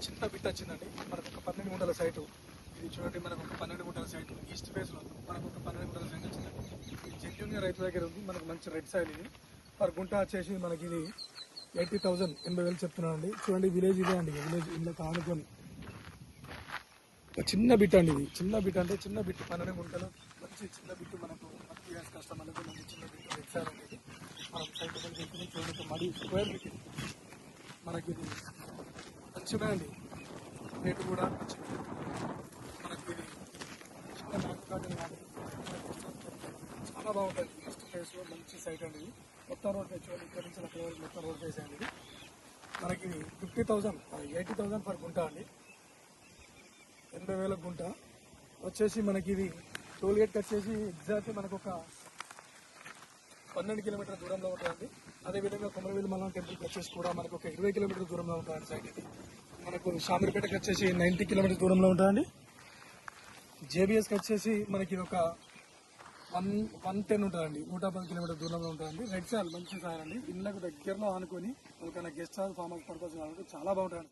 చిన్న బిట్ వచ్చిందండి. మనకు ఒక 12 గుంటల సైటు. ఇది చూడండి, మనకు ఒక 12 గుంటల సైటు ఈస్ట్ ఫేస్లో మనకు ఒక 12 గుంటల సైట్ వచ్చిందండి. ఇది జెన్యున్గా రైతు దగ్గర ఉంది. మనకు మంచి రెడ్ సాయిల్ ఇది. పర్ గుంట వచ్చేసి మనకి ఇది 80,000 80,000 చెప్తున్నానండి. చూడండి, విలేజ్ ఇదే అండి. విలేజ్ ఇళ్ళకి ఆనుకొని ఒక చిన్న బిట్ అండి. ఇది చిన్న బిట్ అంటే చిన్న బిట్ 12 గుంటలు మంచి చిన్న బిట్టు. మనకు కస్టమర్లకు మంచి చిన్న బిట్టు రెడ్ సాయిల్ అనేది మనం సైట్ చూడండి. మడి స్క్వేర్ బిట్ ఇది. మనకి ఇది మంచిగా అండి. రేటు కూడా మంచిగా. మనకి ఇది చిన్న మ్యాంగో గార్డెన్ కానీ చాలా బాగుంటుంది. ఈస్ట్ ఫేస్లో మంచి సైట్ అండి. ఇది మొత్తం రోడ్ ఫేస్ చూడండి. ఇక్కడ నుంచి అక్కడ వరకు మొత్తం రోడ్ ఫేస్ అండి. ఇది మనకి 50,000 80,000 పర్ గుంట అండి. 80,000 గుంట వచ్చేసి మనకి ఇది టోల్ గేట్కి వచ్చేసి ఎగ్జాక్ట్ మనకు ఒక 12 కిలోమీటర్ల దూరంలో ఉంటుందండి. అదేవిధంగా కొమరవెల్లి మల్లన్న టెంపుల్కి వచ్చేసి కూడా మనకు ఒక 20 కిలోమీటర్ల దూరంలో ఉంటుంది సైట్ ఇది. మనకు షామీర్పేటకి వచ్చేసి 90 కిలోమీటర్ల దూరంలో ఉంటుందండి. జేబీఎస్కి వచ్చేసి మనకి ఇది ఒక 110 ఉంటుందండి. 110 కిలోమీటర్ల దూరంలో ఉంటుందండి. రెడ్ సాయిల్ మంచి సాయిల్ అండి. ఇళ్ళకు దగ్గరలో ఆనుకొని మనకైనా guest house farm house purpose చాలా బాగుంటుంది.